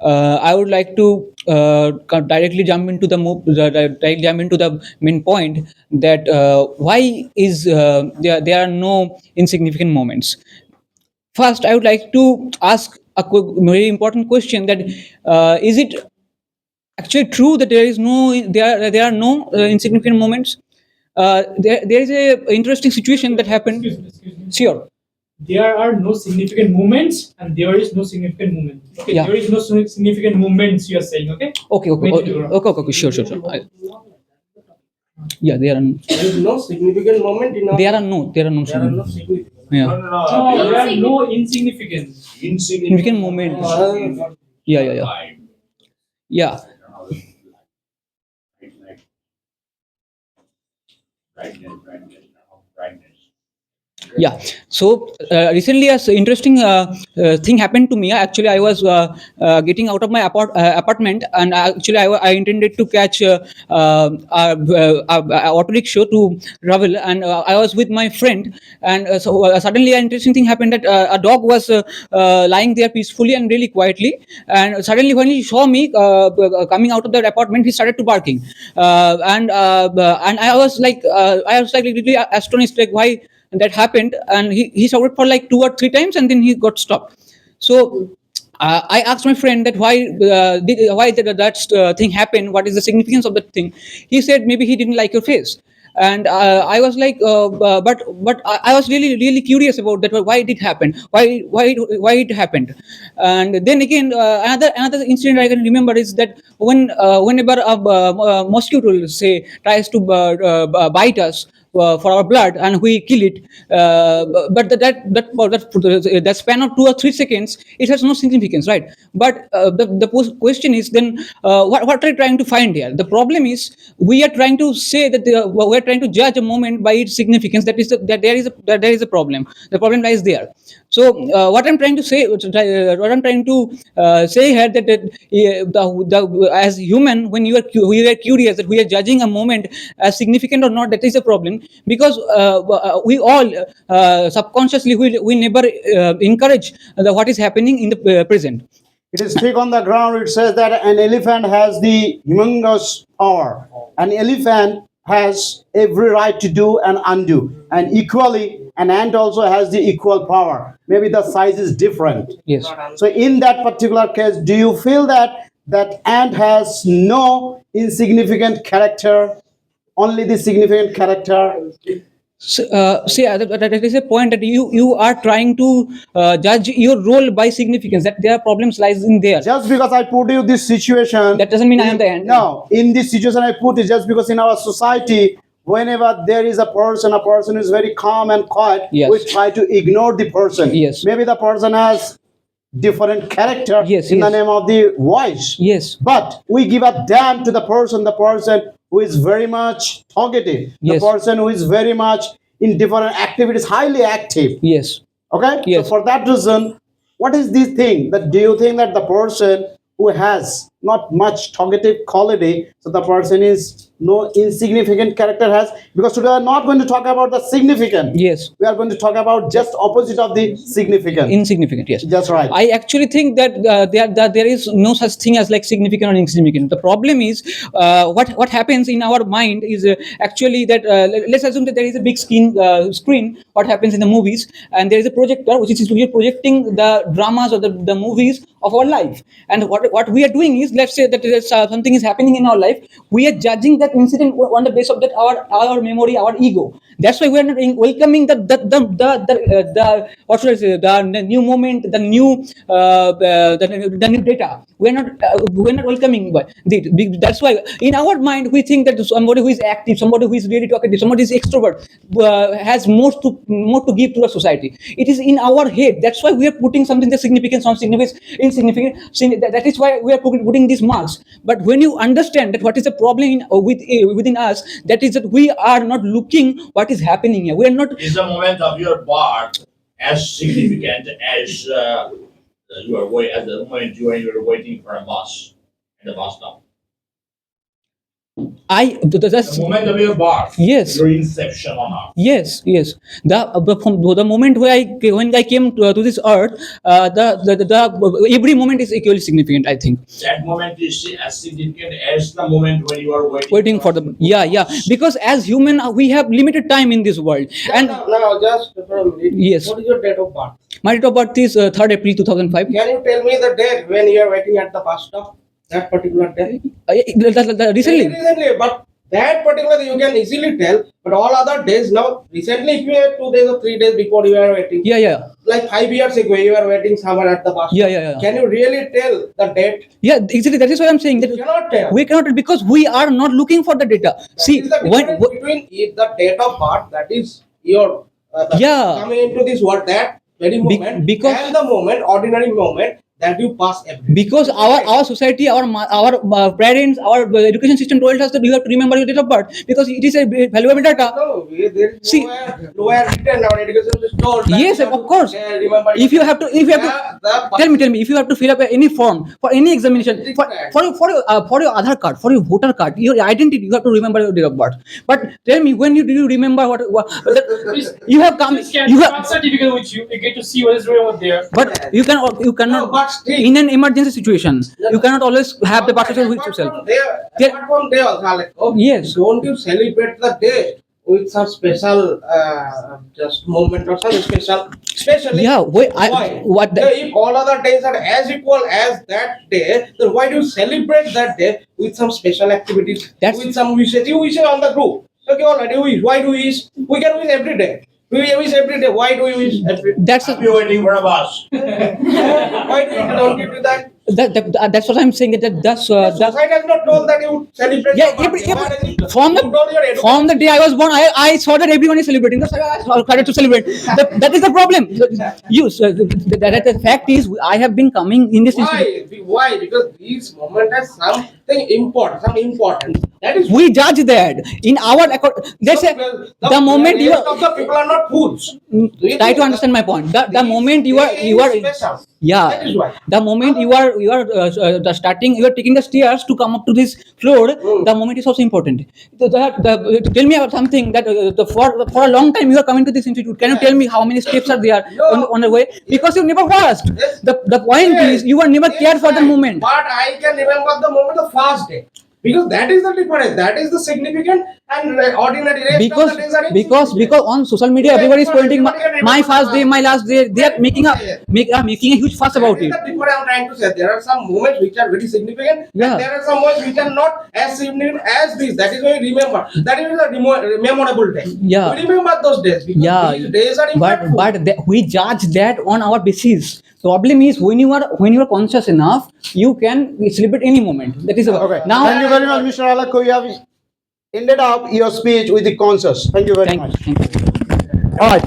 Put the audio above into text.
I would like to directly jump into directly jump into the main point that why is there are no insignificant moments. First, I would like to ask a very important question: that is it actually true that there are no insignificant moments? There is a interesting situation that happened. Excuse me. Sure. There are no significant movements and there is no significant movement. Okay, Yeah. there is no significant movements you are saying, okay? Okay. Okay. Maybe Okay. you're wrong. Okay. Sure. Sure. Sure. Yeah. There is no significant moment in our. There are no. There are no significant. Yeah. No, there are no insignificant. Significant moments. Yeah. Yeah. Yeah. Yeah. Yeah. So recently, a interesting thing happened to me. Actually, I was getting out of my apartment, and actually, I intended to catch a auto rickshaw to travel, and I was with my friend, and suddenly, an interesting thing happened that a dog was lying there peacefully and really quietly, and suddenly, when he saw me coming out of that apartment, he started to barking, and I was like really astonished, like why that happened, and he shouted for like 2 or 3 times, and then he got stopped. So I asked my friend that why that thing happened, what is the significance of that thing. He said maybe he didn't like your face, and I was like I was really curious about that, why it happened, why it happened. And then again, another incident I can remember is that whenever a mosquito, say, tries to bite us for our blood, and we kill it, but that span of 2 or 3 seconds, it has no significance, right? But question is then, what are you trying to find here? The problem is we are trying to say that we are trying to judge a moment by its significance. That there is a problem. The problem lies there. So what I'm trying to say here, as human, when we are curious that we are judging a moment as significant or not, that is a problem, because we all subconsciously we never encourage what is happening in the present. It is thick on the ground. It says that an elephant has the humongous power. An elephant has every right to do and undo. And equally, an ant also has the equal power. Maybe the size is different. Yes. So in that particular case, do you feel that that ant has no insignificant character, only the significant character? So, see, that is a point that you are trying to judge your role by significance. That their problems lies in there. Just because I put you this situation, That doesn't mean I am the ant. No, in this situation I put it just because in our society, whenever there is a person is very calm and quiet, Yes. we try to ignore the person. Yes. Maybe the person has different character Yes, in the yes. name of the voice. Yes. But we give a damn to the person who is very much talkative, the Yes. person who is very much in different activities, highly active. Yes. Okay. Yes. So for that reason, what is this thing that do you think that the person who has not much talkative quality, so the person is no insignificant character has? Because today we are not going to talk about the significant. Yes. We are going to talk about just opposite of the significant. Insignificant. Yes. That's right. I actually think that there is no such thing as like significant or insignificant. The problem is what happens in our mind is actually that let's assume that there is a big screen. What happens in the movies, and there is a projector which is really projecting the dramas or the movies of our life. And what we are doing is, let's say that there is, something is happening in our life. We are judging that incident on the basis of that our memory, our ego. That's why we are not welcoming the what should I say, the new moment, the new data. We're not welcoming that's why in our mind we think that somebody who is active, somebody who is really talkative, somebody who is extrovert has more to give to the society. It is in our head. That's why we are putting something the significance on significance, insignificant. That is why we are putting these marks. But when you understand that what is the problem within us, that is that we are not looking what is happening here. We are not. Is the moment of your birth as significant as you are at the moment you are waiting for a bus in the bus stop? That's, The moment of your birth. Yes. Your inception on earth. yes, yes. The moment when I came to this earth, the every moment is equally significant, I think. That moment is as significant as the moment when you are Waiting for the yeah, because as human we have limited time in this world, and Now, just for a minute. Yes. What is your date of birth? my date of birth is 3rd April 2005. Can you tell me the date when you are waiting at the bus stop? That particular day? Recently. Recently, but that particular you can easily tell. But all other days now, recently, if you have 2 days or 3 days before you are waiting, Yeah. like 5 years ago, you are waiting somewhere at the bus stop. Yeah. Can you really tell the date? Yeah, exactly. That is what I'm saying. You That cannot tell. we cannot, because we are not looking for the data. See, That is the when difference between if the date of birth, that is your Yeah. coming into this world, that very moment, because- and the moment, ordinary moment that you pass every day. because our society, our parents, our education system told us that you have to remember your date of birth because it is a valuable data. No, there is See- nowhere written our education is told. that Yes, you have of to, course. remember If you have to, tell me, if you have to fill up any form for any examination, for your Aadhaar card, for your voter card, your identity, you have to remember your date of birth. But tell me, when do you remember what you have come? Just scan You the have, birth certificate with you. You get to see what is written over there. but you cannot. No, but still- In an emergency situation, you cannot always have the birth certificate with yourself. There- Apart from there also, like, oh, Yes. don't you celebrate the day with some special just moment or something specially? Yeah, why? What? If all other days are as equal as that day, then why do you celebrate that day with some special activities? That's- with some wishes. You wish on the group. Okay, all right, you wish. Why do we wish? We can wish every day. We wish every day. Why do we wish every day? That's I'll be waiting for a bus. Why do you don't you do that? that's what I'm saying. That's Society has not told that you celebrate. Yeah, your birthday. Why does it- from you told your education- from the day I was born, I saw that everyone is celebrating. That's why I started to celebrate. That is the problem. The fact is, I have been coming in this institute. Why? Why? Because these moment has something important, some importance. That is We judge that in our let's say the moment you rest are of the people are not fools. Do you try think to understand my point. The these moment you are days special? yeah, That is why. the moment you are starting, you are taking the stairs to come up to this floor. The moment is also important. Tell me about something that for a long time you are coming to this institute. Can you tell me how many steps are there on the way? Because you never watched. Yes. The point Yes. is you were never Yes, cared for the right. moment. But I can remember the moment the first day. Because that is the difference. That is the significant and ordinary rest Because of the days are insignificant. on social media Yeah, everybody is because pointing everybody can my remember first day, my last day. They are Yeah, making yeah. making a huge fuss about That is it. the difference I'm trying to say. There are some moments which are very significant. Yeah. And there are some moments which are not as significant as this. That is why we remember. That is a memorable day. Yeah. We remember those days because Yeah, these days are but impactful. we judge that on our basis. Problem is when you are conscious enough, you can celebrate any moment. That is Okay. now. Thank you very much, Mr. Alakko. You have ended up your speech with the conscious. Thank you very much. Thank you. All right.